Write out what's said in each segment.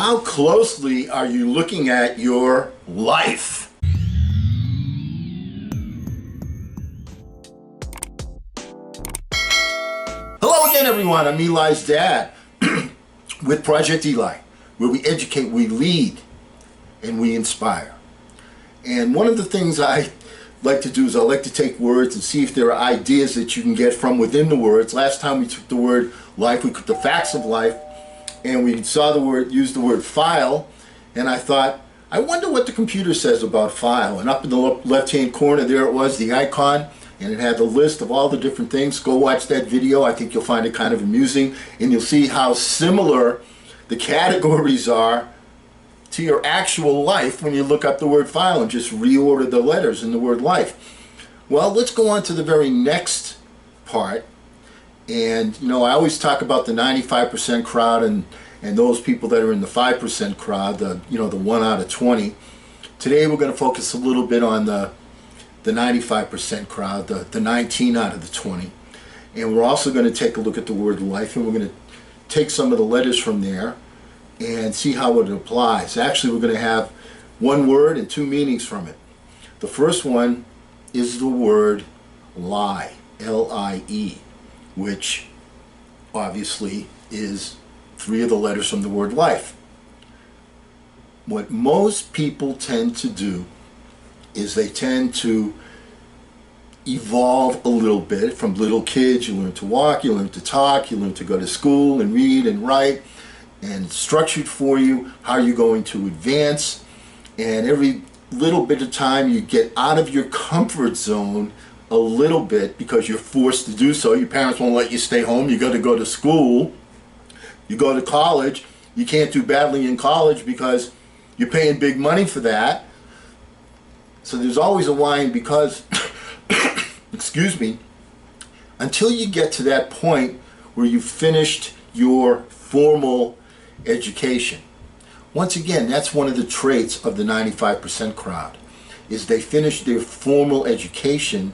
How closely are you looking at your life? Hello again, everyone. I'm Eli's dad with Project Eli, where we educate, we lead, and we inspire. And one of the things I like to do is I like to take words and see if there are ideas that you can get from within the words. Last time we took the word life, we took the facts of life, and we saw the word, used the word file, and I thought, I wonder what the computer says about file. And up in the left-hand corner there it was, the icon, and it had the list of all the different things. Go watch that video. I think you'll find it kind of amusing, and you'll see how similar the categories are to your actual life when you look up the word file and just reorder the letters in the word life. Well, let's go on to the very next part. And you know, I always talk about the 95% crowd and those people that are in the 5% crowd, the 1 out of 20. Today we're going to focus a little bit on the 95% crowd, the 19 out of the 20. And we're also going to take a look at the word life, and we're going to take some of the letters from there and see how it applies. Actually, we're going to have one word and two meanings from it. The first one is the word lie, L-I-E, which obviously is 3 of the letters from the word life. What most people tend to do is they tend to evolve a little bit. From little kids, you learn to walk, you learn to talk, you learn to go to school and read and write, and it's structured for you how you're going to advance. And every little bit of time you get out of your comfort zone a little bit because you're forced to do so. Your parents won't let you stay home. You got to go to school. You go to college. You can't do badly in college because you're paying big money for that. So there's always a whine because, excuse me, until you get to that point where you've finished your formal education. Once again, that's one of the traits of the 95% crowd, is they finish their formal education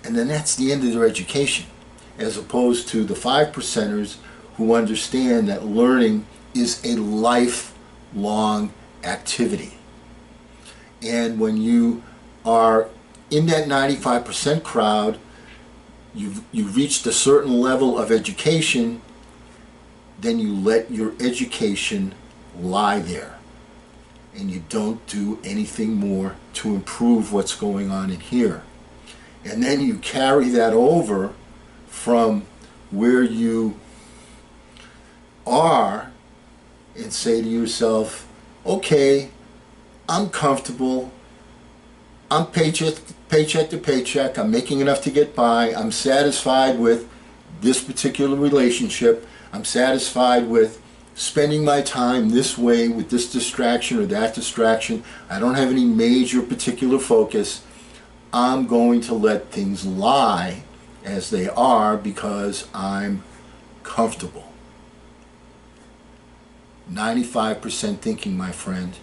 and then that's the end of their education, as opposed to the 5%ers who understand that learning is a lifelong activity. And when you are in that 95% crowd, you've reached a certain level of education, then you let your education lie there. And you don't do anything more to improve what's going on in here. And then you carry that over from where you are and say to yourself, okay, I'm comfortable, I'm paycheck to paycheck, I'm making enough to get by, I'm satisfied with this particular relationship, I'm satisfied with spending my time this way with this distraction or that distraction, I don't have any major particular focus, I'm going to let things lie as they are because I'm comfortable. 95% thinking, my friend.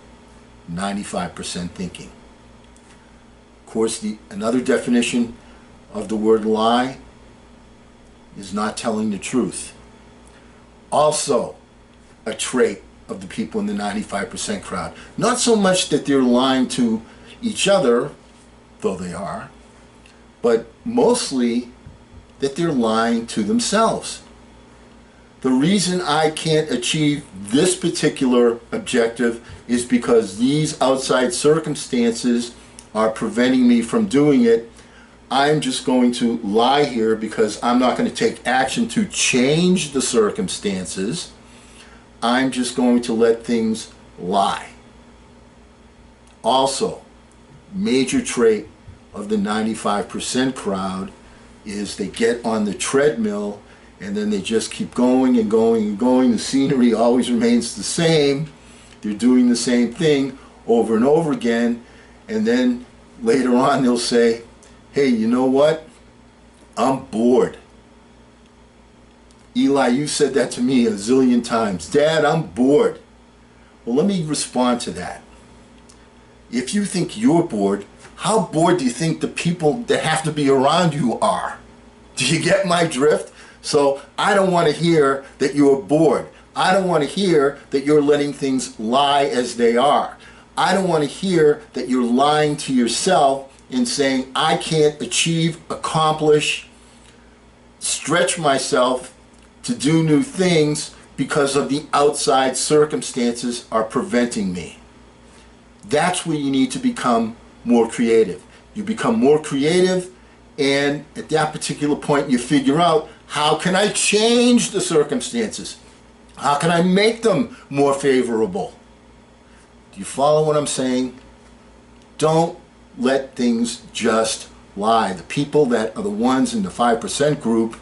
95% thinking. Of course, another definition of the word lie is not telling the truth. Also a trait of the people in the 95% crowd. Not so much that they're lying to each other, though they are, but mostly that they're lying to themselves. The reason I can't achieve this particular objective is because these outside circumstances are preventing me from doing it. I'm just going to lie here because I'm not going to take action to change the circumstances. I'm just going to let things lie. Also, major trait of the 95% crowd is they get on the treadmill and then they just keep going and going and going. The scenery always remains the same. They're doing the same thing over and over again, and then later on they'll say, hey, you know what? I'm bored. Eli, you said that to me a zillion times. Dad, I'm bored. Well, let me respond to that. If you think you're bored, how bored do you think the people that have to be around you are? Do you get my drift? So I don't want to hear that you're bored. I don't want to hear that you're letting things lie as they are. I don't want to hear that you're lying to yourself and saying, I can't achieve, accomplish, stretch myself to do new things because of the outside circumstances are preventing me. That's where you need to become more creative. You become more creative, and at that particular point you figure out, how can I change the circumstances? How can I make them more favorable? Do you follow what I'm saying? Don't let things just lie. The people that are the ones in the 5% group,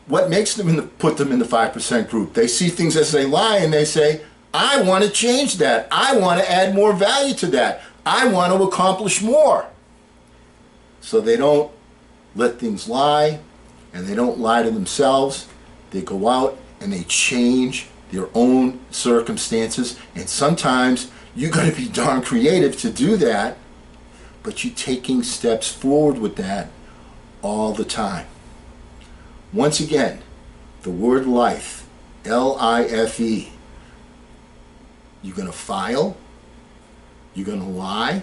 what makes them put them in the 5% group? They see things as they lie and they say, I want to change that. I want to add more value to that. I want to accomplish more. So they don't let things lie, and they don't lie to themselves. They go out and they change their own circumstances, and sometimes you got to be darn creative to do that, but you're taking steps forward with that all the time. Once again, the word life, L-I-F-E. You're going to file. You're going to lie.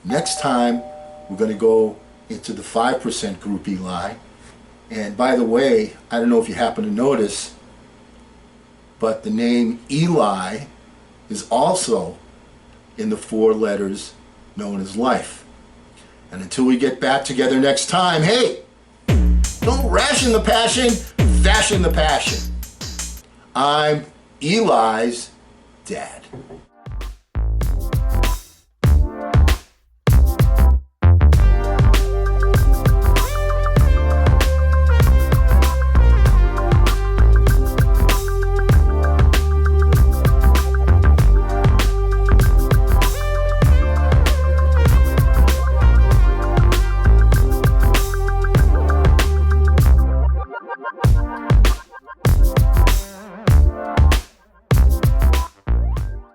Next time, we're going to go into the 5% group Eli. And by the way, I don't know if you happen to notice, but the name Eli is also in the 4 letters known as life. And until we get back together next time, hey, don't ration the passion, fashion the passion. I'm Eli's dad.